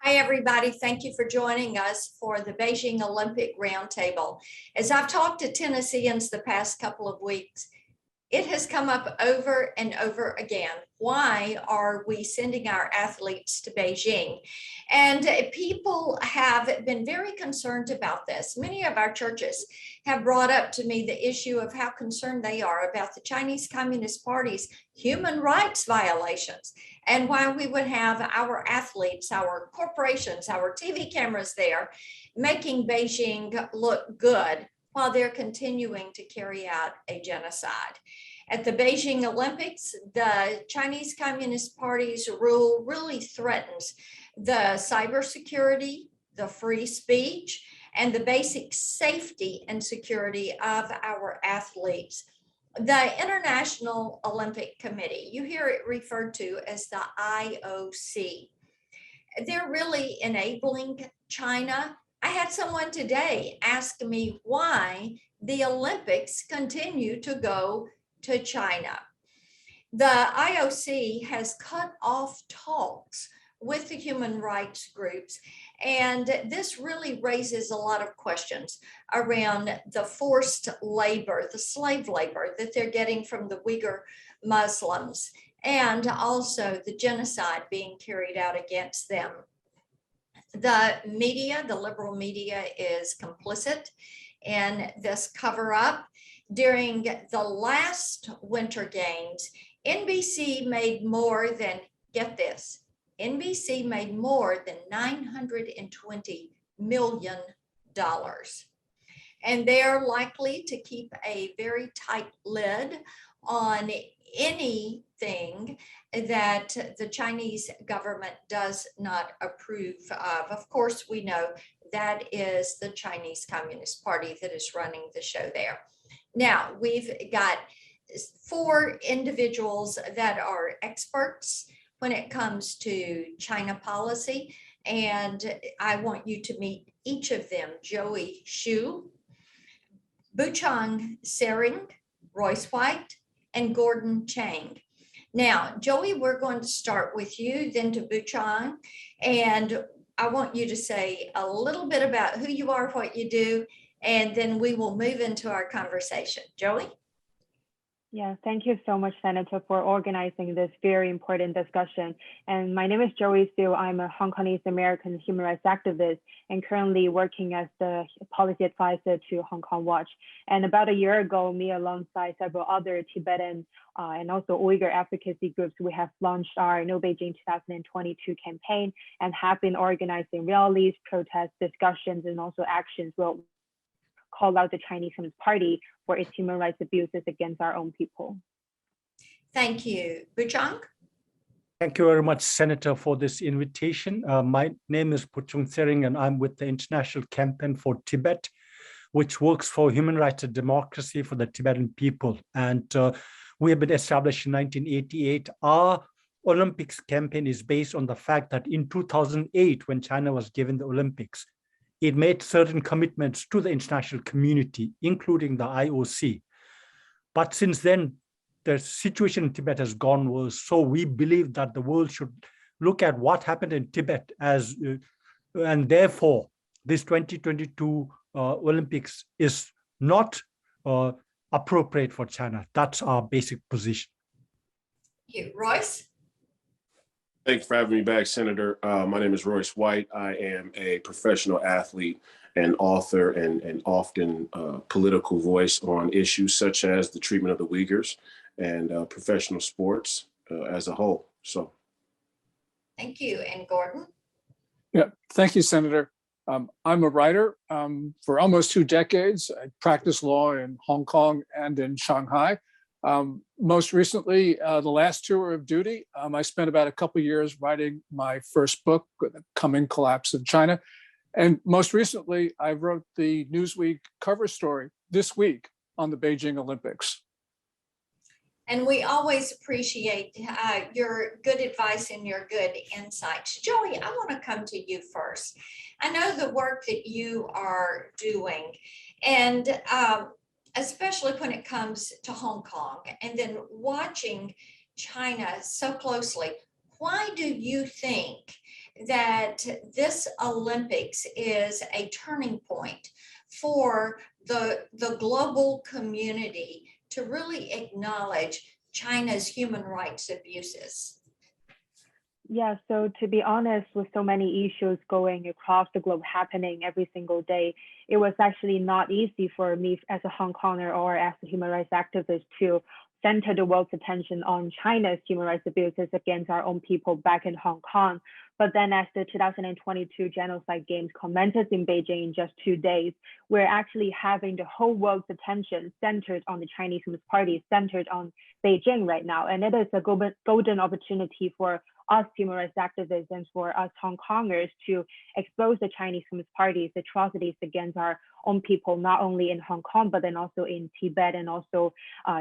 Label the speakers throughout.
Speaker 1: Hi, everybody. Thank you for joining us for the Beijing Olympic Roundtable. As I've talked to Tennesseans the past couple of weeks, it has come up over and over again. Why are we sending our athletes to Beijing? And people have been very concerned about this. Many of our churches have brought up to me the issue of how concerned they are about the Chinese Communist Party's human rights violations, and why we would have our athletes, our corporations, our TV cameras there making Beijing look good while they're continuing to carry out a genocide. At the Beijing Olympics, the Chinese Communist Party's rule really threatens the cybersecurity, the free speech, and the basic safety and security of our athletes. The International Olympic Committee, you hear it referred to as the IOC. They're really enabling China. I had someone today ask me why the Olympics continue to go to China. The IOC has cut off talks with the human rights groups, and this really raises a lot of questions around the forced labor, the slave labor that they're getting from the Uyghur Muslims, and also the genocide being carried out against them. The media, the liberal media, is complicit in this cover-up. During the last Winter Games, NBC made more than, get this, NBC made more than $920 million. And they're likely to keep a very tight lid on anything that the Chinese government does not approve of. Of course, we know that is the Chinese Communist Party that is running the show there. Now, we've got 4 individuals that are experts when it comes to China policy, and I want you to meet each of them: Joey Xu, Bhuchung Tsering, Royce White, and Gordon Chang. Now, Joey, we're going to start with you, then to Bhuchung, and I want you to say a little bit about who you are, what you do, and then we will move into our conversation. Joey?
Speaker 2: Yeah, thank you so much, Senator, for organizing this very important discussion. And my name is Joey Xu. I'm a Hong Kongese American human rights activist and currently working as the policy advisor to Hong Kong Watch. And about a year ago, me alongside several other Tibetan and also Uyghur advocacy groups, we have launched our No Beijing 2022 campaign and have been organizing rallies, protests, discussions, and also actions will call out the Chinese Communist Party for its human rights abuses against our own people.
Speaker 1: Thank you. Bhuchung?
Speaker 3: Thank you very much, Senator, for this invitation. My name is Bhuchung Tsering, and I'm with the International Campaign for Tibet, which works for human rights and democracy for the Tibetan people. And we have been established in 1988. Our Olympics campaign is based on the fact that in 2008, when China was given the Olympics, it made certain commitments to the international community, including the IOC. But since then, the situation in Tibet has gone worse. So we believe that the world should look at what happened in Tibet as, and therefore, this 2022 Olympics is not appropriate for China. That's our basic position.
Speaker 1: Thank you. Royce?
Speaker 4: Thank you for having me back, Senator. My name is Royce White. I am a professional athlete and author and often political voice on issues such as the treatment of the Uyghurs and professional sports as a whole. So,
Speaker 1: thank you. And Gordon?
Speaker 5: Yeah, thank you, Senator. I'm a writer for almost 2 decades. I practiced law in Hong Kong and in Shanghai. Most recently, the last tour of duty, I spent about a couple years writing my first book, The Coming Collapse of China. And most recently, I wrote the Newsweek cover story this week on the Beijing Olympics.
Speaker 1: And we always appreciate your good advice and your good insights. Joey, I want to come to you first. I know the work that you are doing, and especially when it comes to Hong Kong, and then watching China so closely. Why do you think that this Olympics is a turning point for the global community to really acknowledge China's human rights abuses?
Speaker 2: Yeah, so to be honest, with so many issues going across the globe happening every single day, it was actually not easy for me as a Hong Konger or as a human rights activist to center the world's attention on China's human rights abuses against our own people back in Hong Kong. But then as the 2022 Genocide Games commences in Beijing in just 2 days, we're actually having the whole world's attention centered on the Chinese Communist Party, centered on Beijing right now. And it is a golden opportunity for us human rights activists and for us Hong Kongers to expose the Chinese Communist Party's atrocities against our own people, not only in Hong Kong, but then also in Tibet and also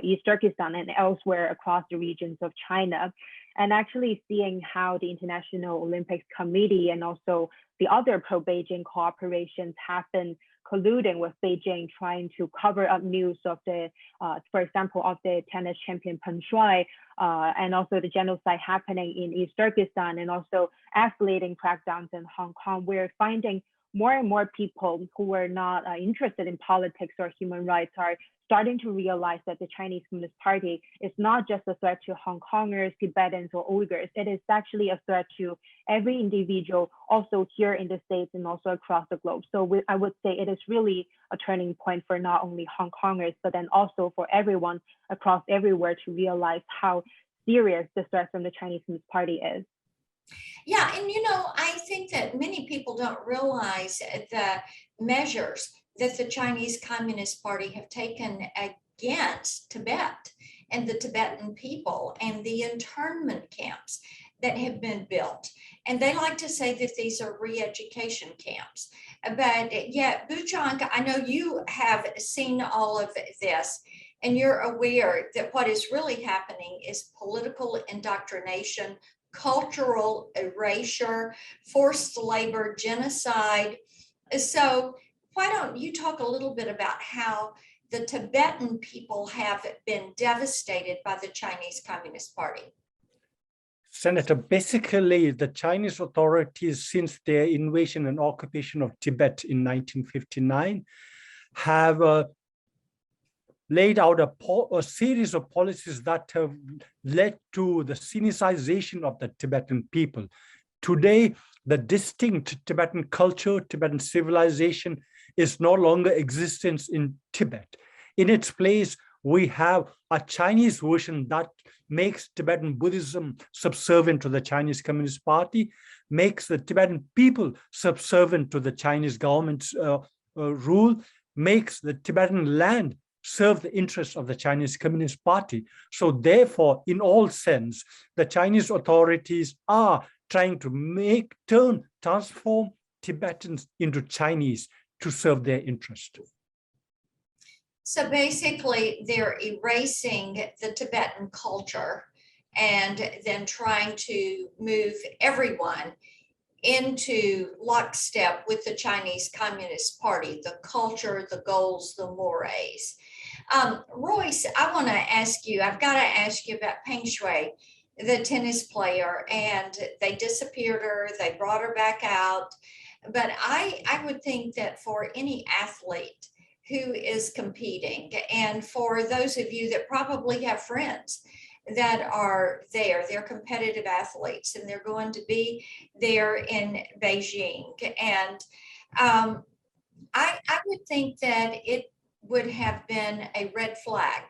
Speaker 2: East Turkestan and elsewhere across the regions of China. And actually seeing how the International Olympics Committee and also the other pro-Beijing cooperations have been colluding with Beijing, trying to cover up news of the, for example, of the tennis champion Peng Shuai, and also the genocide happening in East Turkestan, and also escalating crackdowns in Hong Kong. We're finding more and more people who are not interested in politics or human rights are starting to realize that the Chinese Communist Party is not just a threat to Hong Kongers, Tibetans, or Uyghurs. It is actually a threat to every individual, also here in the States and also across the globe. So I would say it is really a turning point for not only Hong Kongers, but then also for everyone across everywhere to realize how serious the threat from the Chinese Communist Party is.
Speaker 1: Yeah, and I think that many people don't realize the measures that the Chinese Communist Party have taken against Tibet and the Tibetan people and the internment camps that have been built. And they like to say that these are re-education camps. But yeah, Bhuchung, I know you have seen all of this and you're aware that what is really happening is political indoctrination, cultural erasure, forced labor, genocide. So why don't you talk a little bit about how the Tibetan people have been devastated by the Chinese Communist Party?
Speaker 3: Senator, basically the Chinese authorities, since their invasion and occupation of Tibet in 1959, have laid out a series of policies that have led to the sinicization of the Tibetan people. Today, the distinct Tibetan culture, Tibetan civilization is no longer existence in Tibet. In its place, we have a Chinese version that makes Tibetan Buddhism subservient to the Chinese Communist Party, makes the Tibetan people subservient to the Chinese government's rule, makes the Tibetan land serve the interests of the Chinese Communist Party. So therefore, in all sense, the Chinese authorities are trying to transform Tibetans into Chinese to serve their interest.
Speaker 1: So basically, they're erasing the Tibetan culture and then trying to move everyone into lockstep with the Chinese Communist Party, the culture, the goals, the mores. Royce, I want to ask you, I've got to ask you about Peng Shuai, the tennis player, and they disappeared her, they brought her back out. But I would think that for any athlete who is competing, and for those of you that probably have friends that are there, they're competitive athletes and they're going to be there in Beijing. And I would think that it would have been a red flag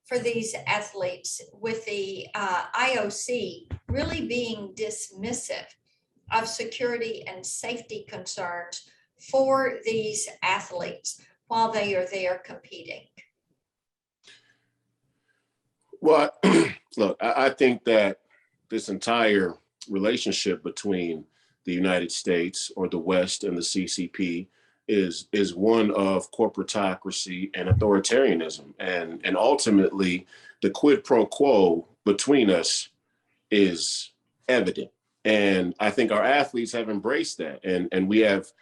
Speaker 1: for these athletes with the IOC really being dismissive of security and safety concerns for these athletes while they are there competing.
Speaker 4: Well, look, I think that this entire relationship between the United States or the West and the CCP is one of corporatocracy and authoritarianism. And ultimately, the quid pro quo between us is evident. And I think our athletes have embraced that. And we have,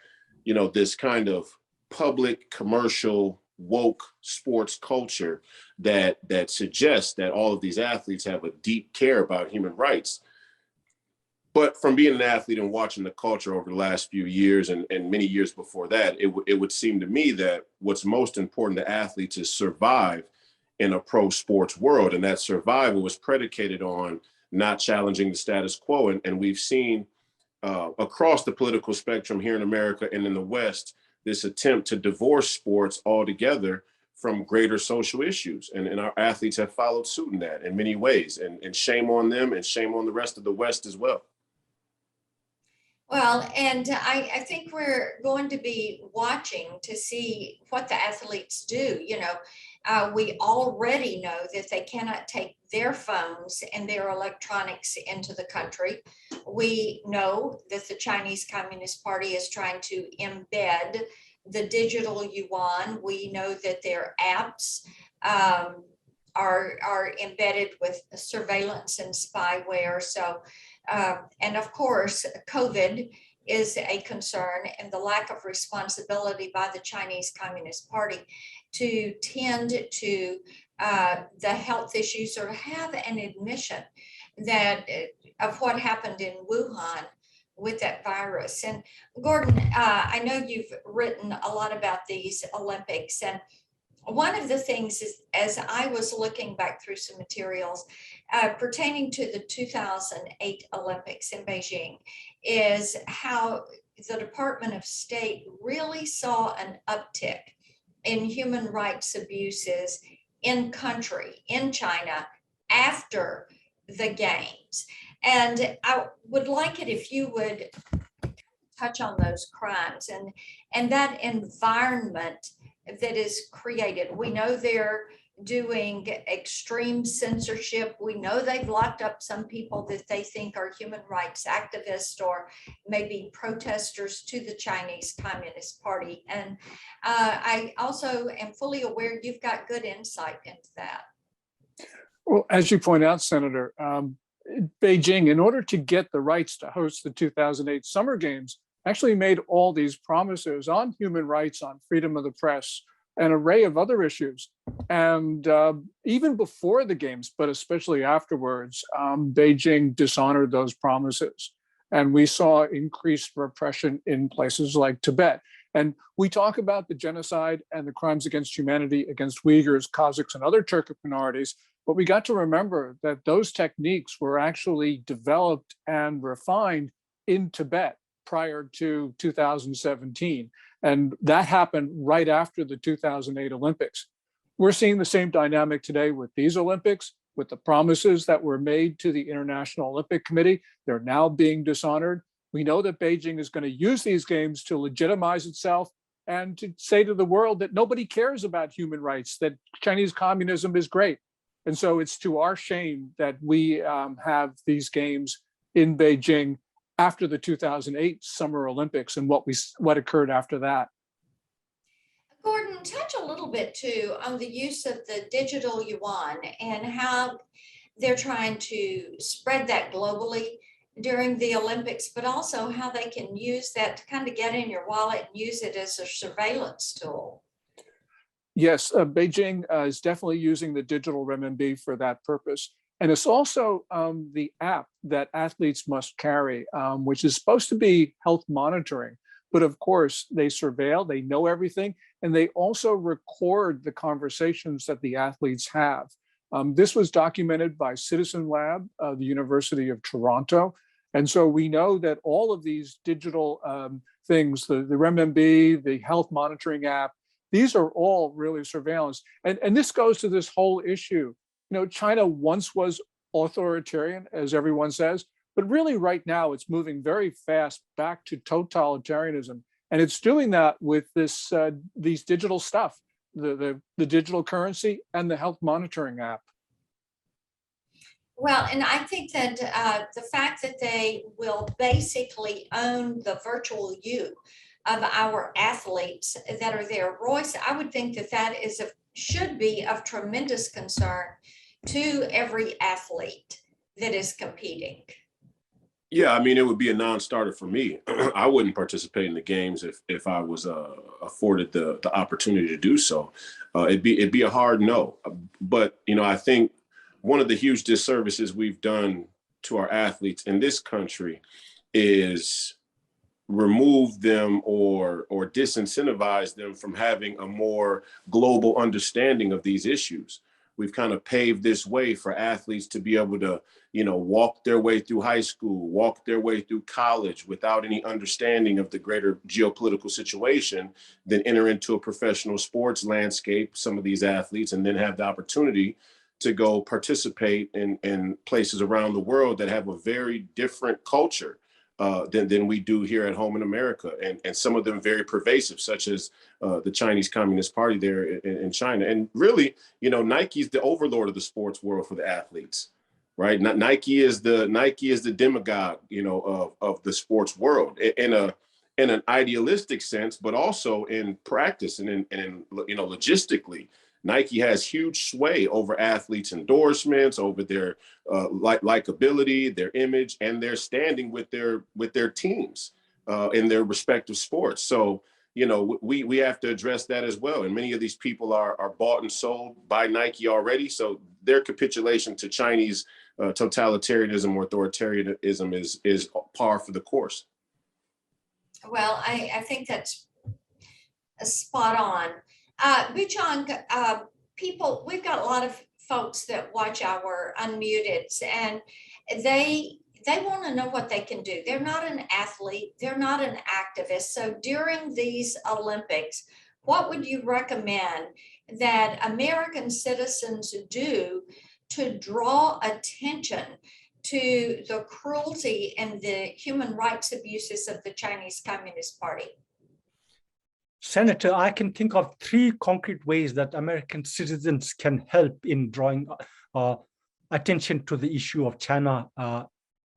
Speaker 4: this kind of public, commercial, woke sports culture that suggests that all of these athletes have a deep care about human rights. But from being an athlete and watching the culture over the last few years and many years before that, it would seem to me that what's most important to athletes is survive in a pro sports world. And that survival was predicated on not challenging the status quo. And we've seen across the political spectrum here in America and in the West, this attempt to divorce sports altogether from greater social issues. And our athletes have followed suit in that in many ways. And shame on them and shame on the rest of the West as well.
Speaker 1: Well, and I think we're going to be watching to see what the athletes do. You know, we already know that they cannot take their phones and their electronics into the country. We know that the Chinese Communist Party is trying to embed the digital yuan. We know that their apps are embedded with surveillance and spyware. So, and of course, COVID is a concern, and the lack of responsibility by the Chinese Communist Party to tend to the health issues or have an admission that of what happened in Wuhan with that virus. And Gordon, I know you've written a lot about these Olympics, and one of the things is, as I was looking back through some materials pertaining to the 2008 Olympics in Beijing, is how the Department of State really saw an uptick in human rights abuses in country, in China, after the games. And I would like it if you would touch on those crimes and that environment that is created. We know they're doing extreme censorship. We know they've locked up some people that they think are human rights activists or maybe protesters to the Chinese Communist Party. And I also am fully aware you've got good insight into that.
Speaker 5: Well, as you point out, Senator, Beijing, in order to get the rights to host the 2008 Summer Games, actually made all these promises on human rights, on freedom of the press, an array of other issues. And even before the games, but especially afterwards, Beijing dishonored those promises. And we saw increased repression in places like Tibet. And we talk about the genocide and the crimes against humanity against Uyghurs, Kazakhs, and other Turkic minorities, but we got to remember that those techniques were actually developed and refined in Tibet prior to 2017. And that happened right after the 2008 Olympics. We're seeing the same dynamic today with these Olympics, with the promises that were made to the International Olympic Committee. They're now being dishonored. We know that Beijing is going to use these games to legitimize itself and to say to the world that nobody cares about human rights, that Chinese communism is great. And so it's to our shame that we have these games in Beijing after the 2008 Summer Olympics and what occurred after that.
Speaker 1: Gordon, touch a little bit too on the use of the digital yuan and how they're trying to spread that globally during the Olympics, but also how they can use that to kind of get in your wallet and use it as a surveillance tool.
Speaker 5: Yes, Beijing is definitely using the digital renminbi for that purpose. And it's also the app that athletes must carry, which is supposed to be health monitoring. But of course, they surveil, they know everything, and they also record the conversations that the athletes have. This was documented by Citizen Lab, the University of Toronto. And so we know that all of these digital things, the renminbi, the health monitoring app, these are all really surveillance. And this goes to this whole issue. You know, China once was authoritarian, as everyone says, but really right now it's moving very fast back to totalitarianism. And it's doing that with this these digital stuff, the digital currency and the health monitoring app.
Speaker 1: Well, and I think that the fact that they will basically own the virtual you of our athletes that are there, Royce, I would think that that is should be of tremendous concern to every athlete that is competing.
Speaker 4: Yeah, I mean, it would be a non-starter for me. I wouldn't participate in the games if I was afforded the opportunity to do so. It'd be a hard no. But you know, I think one of the huge disservices we've done to our athletes in this country is remove them or disincentivize them from having a more global understanding of these issues. We've kind of paved this way for athletes to be able to, walk their way through high school, walk their way through college without any understanding of the greater geopolitical situation, then enter into a professional sports landscape, some of these athletes, and then have the opportunity to go participate in places around the world that have a very different culture than we do here at home in America. And some of them very pervasive, such as the Chinese Communist Party there in China. And really, Nike's the overlord of the sports world for the athletes, right? Nike is the demagogue, of the sports world in an idealistic sense, but also in practice and in logistically. Nike has huge sway over athletes' endorsements, over their likability, their image, and their standing with their teams in their respective sports. So, we have to address that as well. And many of these people are bought and sold by Nike already. So their capitulation to Chinese totalitarianism or authoritarianism is par for the course.
Speaker 1: Well, I think that's spot on. Bhuchung, we've got a lot of folks that watch our Unmuteds, and they want to know what they can do. They're not an athlete, they're not an activist. So during these Olympics, what would you recommend that American citizens do to draw attention to the cruelty and the human rights abuses of the Chinese Communist Party?
Speaker 3: Senator, I can think of 3 concrete ways that American citizens can help in drawing attention to the issue of China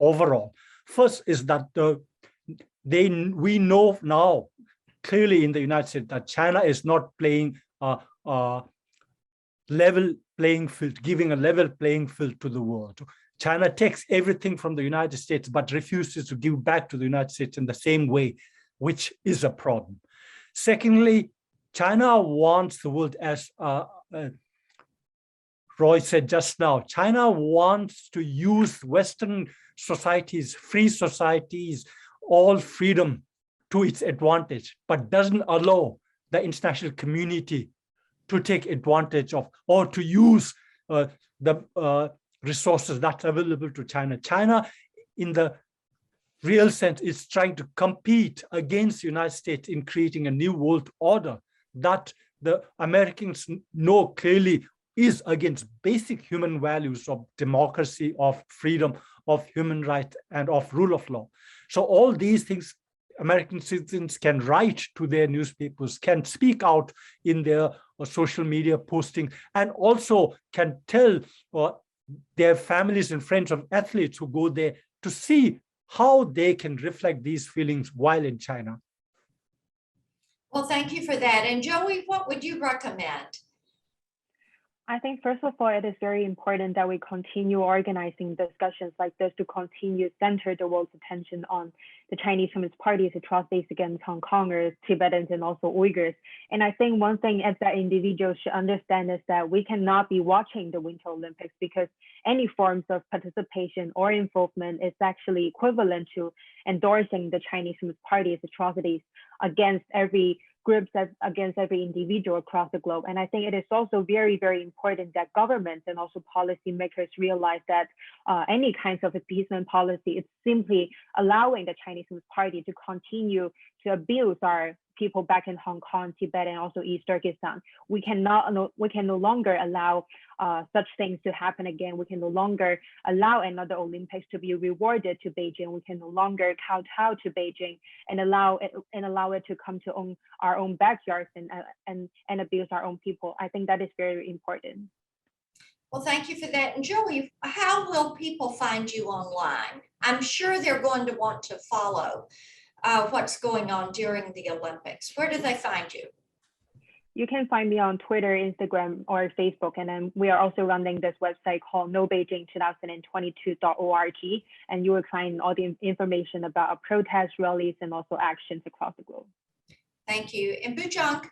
Speaker 3: overall. First is that we know now clearly in the United States that China is not playing level playing field, giving a level playing field to the world. China takes everything from the United States, but refuses to give back to the United States in the same way, which is a problem. Secondly, China wants the world, as Roy said just now, China wants to use Western societies, free societies, all freedom to its advantage, but doesn't allow the international community to take advantage of or to use the resources that's available to China. China, in the real sense, is trying to compete against the United States in creating a new world order that the Americans know clearly is against basic human values of democracy, of freedom, of human rights, and of rule of law. So all these things American citizens can write to their newspapers, can speak out in their social media posting, and also can tell their families and friends of athletes who go there to see how they can reflect these feelings while in China.
Speaker 1: Well, thank you for that. And Joey, what would you recommend?
Speaker 2: I think, first of all, it is very important that we continue organizing discussions like this to continue center the world's attention on the Chinese Communist Party's atrocities against Hong Kongers, Tibetans, and also Uyghurs. And I think one thing as that individuals should understand is that we cannot be watching the Winter Olympics because any forms of participation or involvement is actually equivalent to endorsing the Chinese Communist Party's atrocities against every groups against every individual across the globe. And I think it is also very, very important that governments and also policymakers realize that any kinds of appeasement policy is simply allowing the Chinese Communist Party to continue to abuse our people back in Hong Kong, Tibet, and also East Turkestan. We can no longer allow such things to happen again. We can no longer allow another Olympics to be rewarded to Beijing. We can no longer kowtow to Beijing and allow it to come to our own backyards and abuse our own people. I think that is very important.
Speaker 1: Well, thank you for that. And Joey, how will people find you online? I'm sure they're going to want to follow what's going on during the Olympics. Where do they find you?
Speaker 2: You can find me on Twitter, Instagram, or Facebook. And then we are also running this website called nobeijing2022.org. And you will find all the information about our protests, rallies, and also actions across the globe.
Speaker 1: Thank you. And Bhuchung,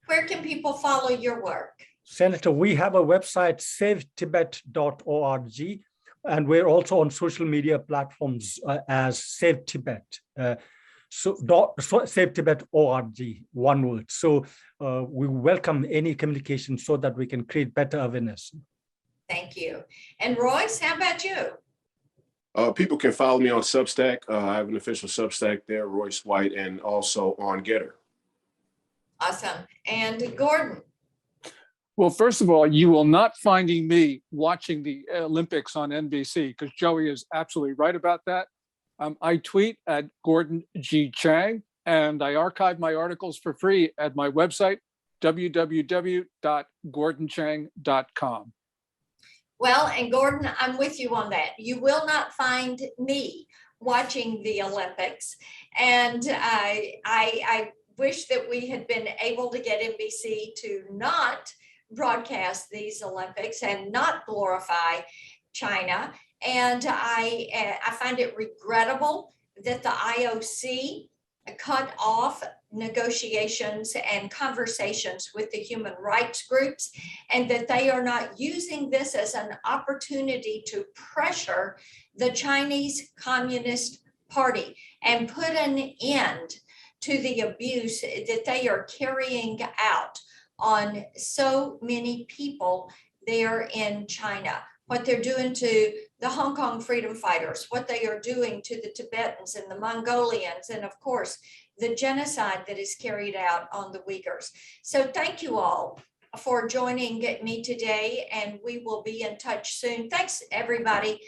Speaker 1: where can people follow your work?
Speaker 3: Senator, we have a website, savetibet.org. And we're also on social media platforms as Save Tibet. Save Tibet org, one word. So we welcome any communication so that we can create better awareness.
Speaker 1: Thank you. And Royce, how about you?
Speaker 4: People can follow me on Substack. I have an official Substack there, Royce White, and also on Getter.
Speaker 1: Awesome. And Gordon?
Speaker 5: Well, first of all, you will not finding me watching the Olympics on NBC, because Joey is absolutely right about that. I tweet at Gordon G. Chang, and I archive my articles for free at my website, www.gordonchang.com.
Speaker 1: Well, and Gordon, I'm with you on that. You will not find me watching the Olympics. And I wish that we had been able to get NBC to not broadcast these Olympics and not glorify China. And I find it regrettable that the IOC cut off negotiations and conversations with the human rights groups, and that they are not using this as an opportunity to pressure the Chinese Communist Party and put an end to the abuse that they are carrying out on so many people there in China. What they're doing to the Hong Kong freedom fighters, what they are doing to the Tibetans and the Mongolians, and of course, the genocide that is carried out on the Uyghurs. So thank you all for joining me today, and we will be in touch soon. Thanks, everybody.